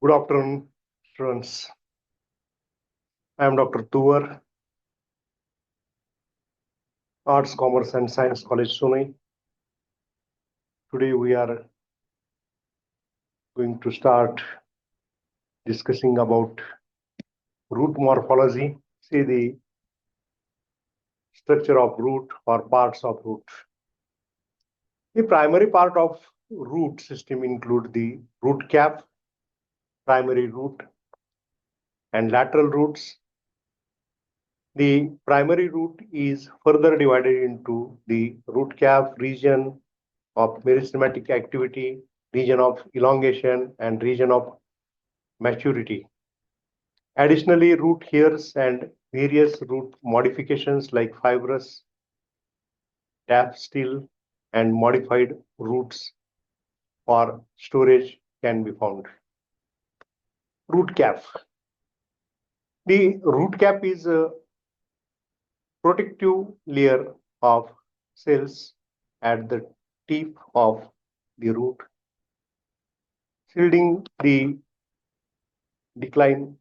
Good afternoon, students. I am Dr. Tuwar, Arts, Commerce and Science College, Pune. Today we are going to start discussing about root morphology, see the structure of root or parts of root. The primary part of root system include the root cap, primary root, and lateral roots. The primary root is further divided into the root cap region of meristematic activity, region of elongation, and region of maturity. Additionally, root hairs and various root modifications like fibrous, tapestrial, and modified roots for storage can be found. Root cap. The root cap is a protective layer of cells at the tip of the root, shielding the decline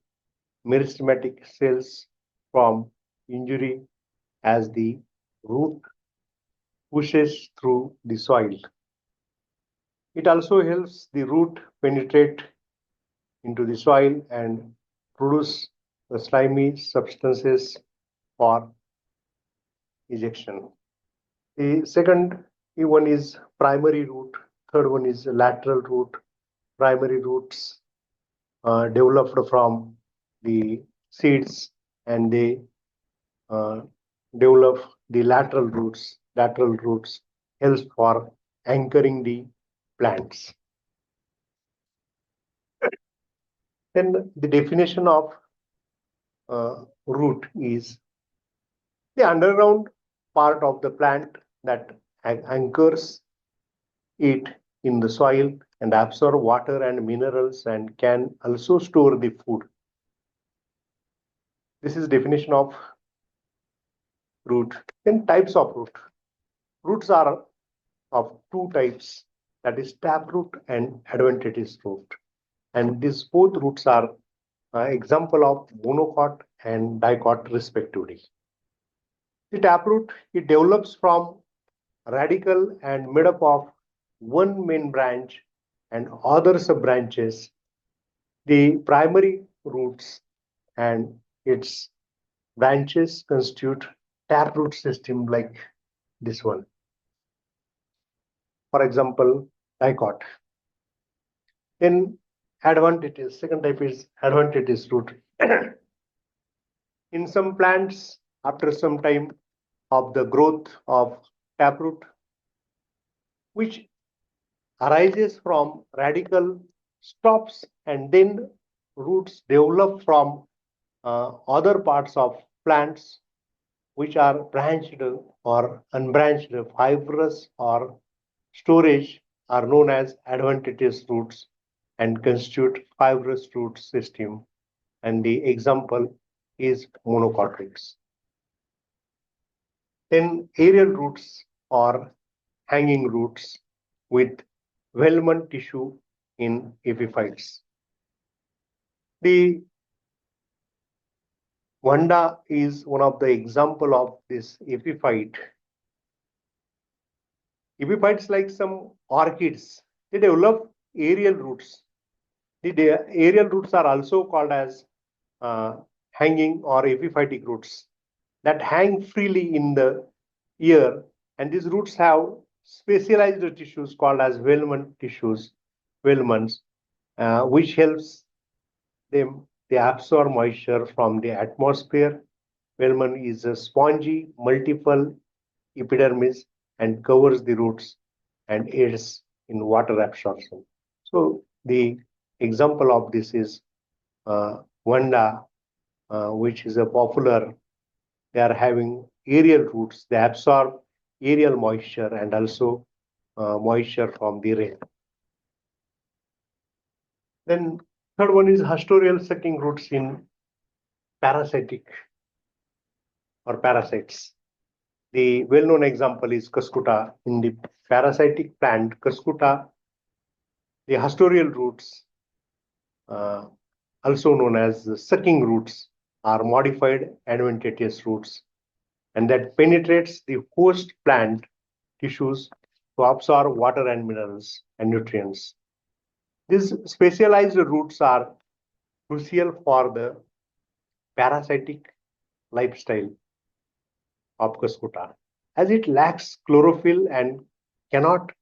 meristematic cells from injury as the root pushes through the soil. It also helps the root penetrate into the soil and produce the slimy substances for ejection. The second one is primary root, third one is lateral root. Primary roots developed from the seeds and they uh, develop the lateral roots. Lateral roots helps for anchoring the plants. Then the definition of root is the underground part of the plant that anchors it in the soil and absorb water and minerals and can also store the food. This is definition of root. Then types of root. Roots are of two types, that is taproot and adventitious root. And these both roots are example of monocot and dicot respectively. The taproot, it develops from radicle and made up of one main branch and other sub branches. The primary roots and its branches constitute taproot system like this one. For example, dicot. Then adventitious, second type is adventitious root. In some plants, after some time of the growth of taproot, which arises from radical, stops, and then roots develop from other parts of plants which are branched or unbranched, fibrous or storage are known as adventitious roots and constitute fibrous root system. And the example is monocotyledons. Then aerial roots or hanging roots with Wellman tissue in epiphytes. The Vanda is one of the example of this epiphyte. Epiphytes, like some orchids, they develop aerial roots. The aerial roots are also called as hanging or epiphytic roots that hang freely in the air, and these roots have specialized tissues called as Wellman tissues, Wellmans, which helps them they absorb moisture from the atmosphere. Wellman is a spongy, multiple epidermis and covers the roots and aids in water absorption. So the example of this is Vanda, which is a popular. They are having aerial roots. They absorb aerial moisture and also moisture from the rain. Then third one is haustorial sucking roots in parasitic or parasites. The well-known example is Cuscuta. In the parasitic plant Cuscuta, the haustorial roots also known as the sucking roots, are modified adventitious roots, and that penetrates the host plant tissues to absorb water and minerals and nutrients. These specialized roots are crucial for the parasitic lifestyle of Cuscuta, as it lacks chlorophyll and cannot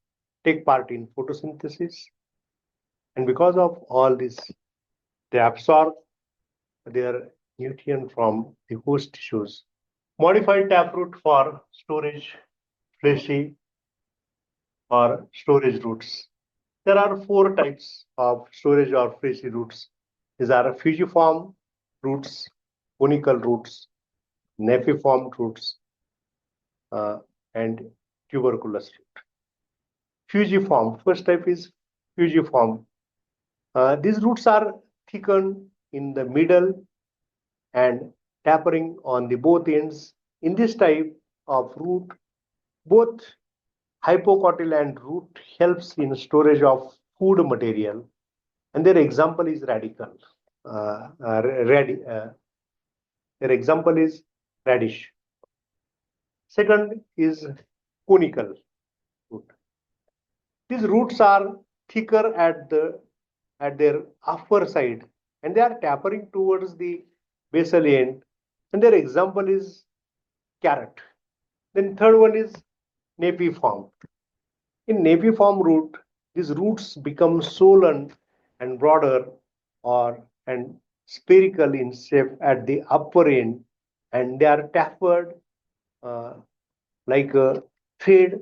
take part in photosynthesis. And because of all this, they absorb their nutrient from the host tissues. Modified taproot for storage, fleshy or storage roots. There are four types of storage or fleshy roots. These are fusiform roots, conical roots, napiform roots, uh, and tuberculous root. Fusiform. First type is fusiform. These roots are thickened in the middle and tapering on the both ends. In this type of root, both hypocotyl and root helps in storage of food material, and their example is radical. Uh, uh, radi- uh, their example is radish. Second is conical root. These roots are thicker at their upper side, and they are tapering towards the basal end. And their example is carrot. Then third one is napiform. In napiform root, these roots become swollen and broader or and spherical in shape at the upper end, and they are tapered uh, like a thread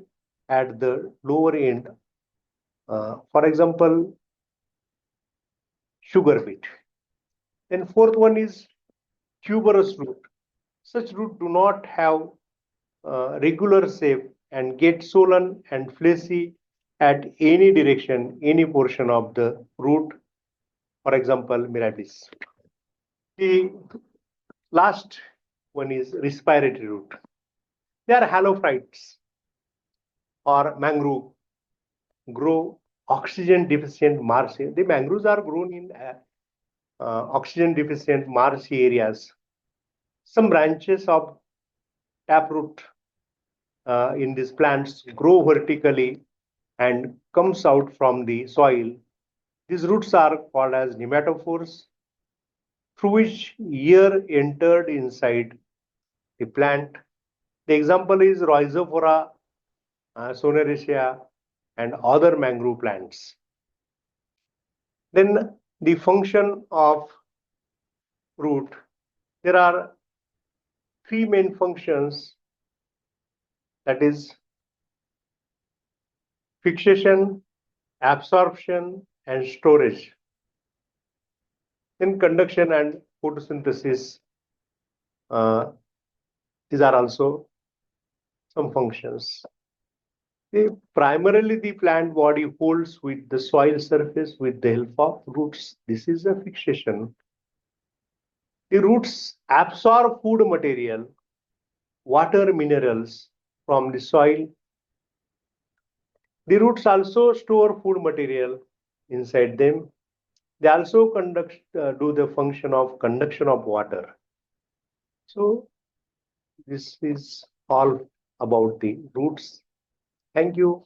at the lower end. For example, sugar beet. Then fourth one is tuberous root. Such root do not have regular shape and get swollen and fleshy at any direction, any portion of the root. For example, mirabilis. The last one is respiratory root. They are halophytes or mangrove, grow oxygen deficient marshy. The mangroves are grown in oxygen deficient marshy areas. Some branches of taproot in these plants grow vertically and comes out from the soil. These roots are called as nematophores, through which air entered inside the plant. The example is Rhizophora, Sonaracea, and other mangrove plants. Then the function of root. There are three main functions, that is fixation, absorption, and storage. In conduction and photosynthesis, uh, these are also some functions. Primarily, the plant body holds with the soil surface with the help of roots. This is a fixation. The roots absorb food material, water minerals from the soil. The roots also store food material inside them. They also do the function of conduction of water. So this is all about the roots. Thank you.